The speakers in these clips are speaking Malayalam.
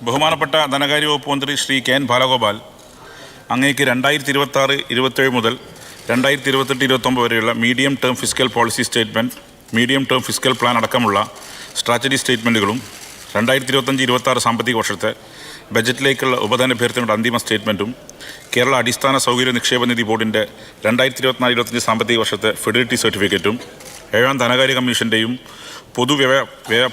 ബഹുമാനപ്പെട്ട ധനകാര്യ വകുപ്പ് മന്ത്രി ശ്രീ കെ എൻ ബാലഗോപാൽ, അങ്ങേക്ക് 2026-27 മുതൽ 2028-29 വരെയുള്ള medium term fiscal policy statement, medium term fiscal plan അടക്കമുള്ള സ്ട്രാറ്റജി സ്റ്റേറ്റ്മെൻറ്റുകളും 2025-26 സാമ്പത്തിക വർഷത്തെ ബജറ്റിലേക്കുള്ള ഉപധനാഭ്യർത്ഥനയുടെ അന്തിമ സ്റ്റേറ്റ്മെൻറ്റും കേരള അടിസ്ഥാന സൗകര്യ നിക്ഷേപ നിധി ബോർഡിൻ്റെ 2024-25 സാമ്പത്തിക വർഷത്തെ ഫിഡിലിറ്റി സർട്ടിഫിക്കറ്റും 7ാം ധനകാര്യ കമ്മീഷൻ്റെയും പൊതുവ്യയ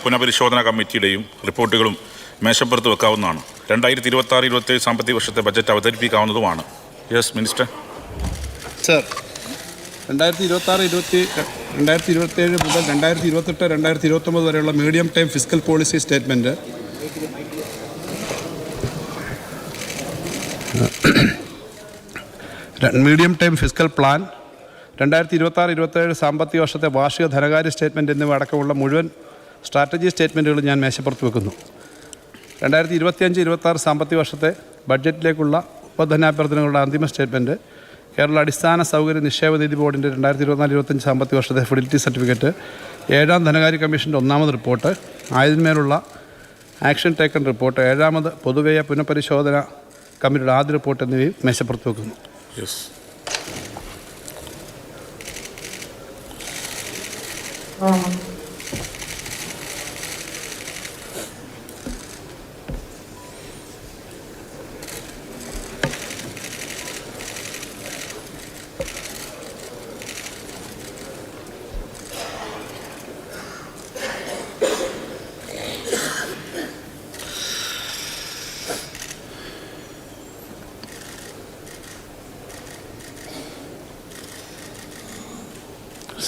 പുനഃപരിശോധനാ കമ്മിറ്റിയുടെയും റിപ്പോർട്ടുകളും മേശപ്പുറത്ത് വെക്കാവുന്നതാണ്. 2026-27 സാമ്പത്തിക വർഷത്തെ ബജറ്റ് അവതരിപ്പിക്കാവുന്നതുമാണ്. Yes minister. സർ, 2027 മുതൽ 2028-2029 വരെയുള്ള medium time fiscal policy statement medium time fiscal plan 2026-27 സാമ്പത്തിക വർഷത്തെ വാർഷിക ധനകാര്യ സ്റ്റേറ്റ്മെൻറ്റ് എന്നിവ അടക്കമുള്ള മുഴുവൻ സ്ട്രാറ്റജി സ്റ്റേറ്റ്മെൻറ്റുകൾ ഞാൻ മേശപ്പുറത്ത് വെക്കുന്നു. 2025-26 സാമ്പത്തിക വർഷത്തെ ബഡ്ജറ്റിലേക്കുള്ള ഉപധനാഭ്യർത്ഥനകളുടെ അന്തിമ സ്റ്റേറ്റ്മെൻറ്റ്, കേരള അടിസ്ഥാന സൗകര്യ നിക്ഷേപ നിധി ബോർഡിൻ്റെ 2024-25 സാമ്പത്തിക വർഷത്തെ ഫിഡിലിറ്റി സർട്ടിഫിക്കറ്റ്, 7ാം ധനകാര്യ കമ്മീഷൻ്റെ 1ാമത് റിപ്പോർട്ട്, ആയതിന്മേലുള്ള ആക്ഷൻ ടേക്കൺ റിപ്പോർട്ട്, 7ാമത് പൊതുവ്യയ പുനഃപരിശോധന കമ്മിറ്റിയുടെ ആദ്യ റിപ്പോർട്ട് എന്നിവയും മേശപ്പുറത്ത് വെക്കുന്നു.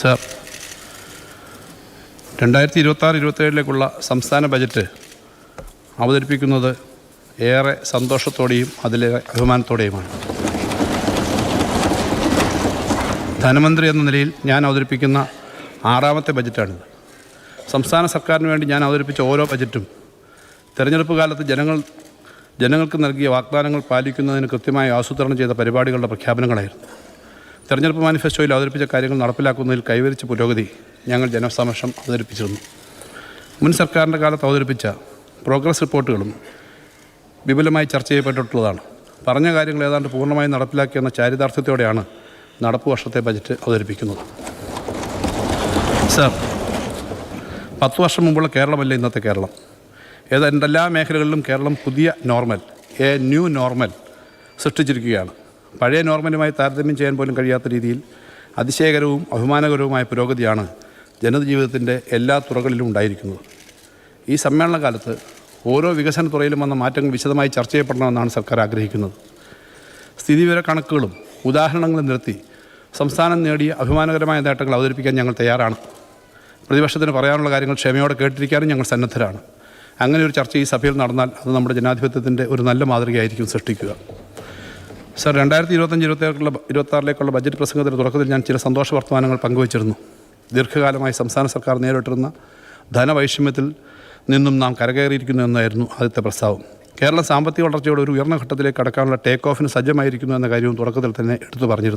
സർ, 2026-27 സംസ്ഥാന ബജറ്റ് അവതരിപ്പിക്കുന്നത് ഏറെ സന്തോഷത്തോടെയും അതിലേറെ അഭിമാനത്തോടെയുമാണ്. ധനമന്ത്രി എന്ന നിലയിൽ ഞാൻ അവതരിപ്പിക്കുന്ന 6ാമത്തെ ബജറ്റാണിത്. സംസ്ഥാന സർക്കാരിന് വേണ്ടി ഞാൻ അവതരിപ്പിച്ച ഓരോ ബജറ്റും തെരഞ്ഞെടുപ്പ് കാലത്ത് ജനങ്ങൾക്ക് നൽകിയ വാഗ്ദാനങ്ങൾ പാലിക്കുന്നതിന് കൃത്യമായി ആസൂത്രണം ചെയ്ത പരിപാടികളുടെ പ്രഖ്യാപനങ്ങളായിരുന്നു. തെരഞ്ഞെടുപ്പ് മാനിഫെസ്റ്റോയിൽ അവതരിപ്പിച്ച കാര്യങ്ങൾ നടപ്പിലാക്കുന്നതിൽ കൈവരിച്ച പുരോഗതി ഞങ്ങൾ ജനസമക്ഷം അവതരിപ്പിച്ചിരുന്നു. മുൻ സർക്കാരിൻ്റെ കാലത്ത് അവതരിപ്പിച്ച പ്രോഗ്രസ് റിപ്പോർട്ടുകളും വിപുലമായി ചർച്ച ചെയ്യപ്പെട്ടിട്ടുള്ളതാണ്. പറഞ്ഞ കാര്യങ്ങൾ ഏതാണ്ട് പൂർണ്ണമായും നടപ്പിലാക്കിയെന്ന ചാരിതാർത്ഥ്യത്തോടെയാണ് നടപ്പ് വർഷത്തെ ബജറ്റ് അവതരിപ്പിക്കുന്നത്. സർ, 10 വർഷം മുമ്പുള്ള കേരളമല്ല ഇന്നത്തെ കേരളം. എന്തെല്ലാ മേഖലകളിലും കേരളം പുതിയ നോർമൽ, ന്യൂ നോർമൽ സൃഷ്ടിച്ചിരിക്കുകയാണ്. പഴയ നോർമലുമായി താരതമ്യം ചെയ്യാൻ പോലും കഴിയാത്ത രീതിയിൽ അതിശയകരവും അഭിമാനകരവുമായ പുരോഗതിയാണ് ജനജീവിതത്തിൻ്റെ എല്ലാ തുറകളിലും ഉണ്ടായിരിക്കുന്നത്. ഈ സമ്മേളനകാലത്ത് ഓരോ വികസന തുറയിലും വന്ന മാറ്റങ്ങൾ വിശദമായി ചർച്ച ചെയ്യപ്പെടണമെന്നാണ് സർക്കാർ ആഗ്രഹിക്കുന്നത്. സ്ഥിതിവിവര കണക്കുകളും ഉദാഹരണങ്ങളും നിരത്തി സംസ്ഥാനം നേടിയ അഭിമാനകരമായ നേട്ടങ്ങൾ അവതരിപ്പിക്കാൻ ഞങ്ങൾ തയ്യാറാണ്. പ്രതിപക്ഷത്തിന് പറയാനുള്ള കാര്യങ്ങൾ ക്ഷമയോടെ കേട്ടിരിക്കാനും ഞങ്ങൾ സന്നദ്ധരാണ്. അങ്ങനെ ഒരു ചർച്ച ഈ സഭയിൽ നടന്നാൽ അത് നമ്മുടെ ജനാധിപത്യത്തിൻ്റെ ഒരു നല്ല മാതൃകയായിരിക്കും സൃഷ്ടിക്കുക. സർ, 2025-26 ബജറ്റ് പ്രസംഗത്തിൻ്റെ തുടക്കത്തിൽ ഞാൻ ചില സന്തോഷ വർത്തമാനങ്ങൾ പങ്കുവച്ചിരുന്നു. ദീർഘകാലമായി സംസ്ഥാന സർക്കാർ നേരിട്ടിരുന്ന ധനവൈഷമ്യത്തിൽ നിന്നും നാം കരകയറിയിരിക്കുന്നു എന്നായിരുന്നു ആദ്യത്തെ പ്രസ്താവം. കേരളം സാമ്പത്തിക വളർച്ചയുടെ ഒരു ഉയർന്ന ഘട്ടത്തിലേക്ക് കടക്കാനുള്ള ടേക്ക് ഓഫിന് സജ്ജമായിരിക്കുന്നു എന്ന കാര്യവും തുടക്കത്തിൽ തന്നെ എടുത്തു പറഞ്ഞിരുന്നു.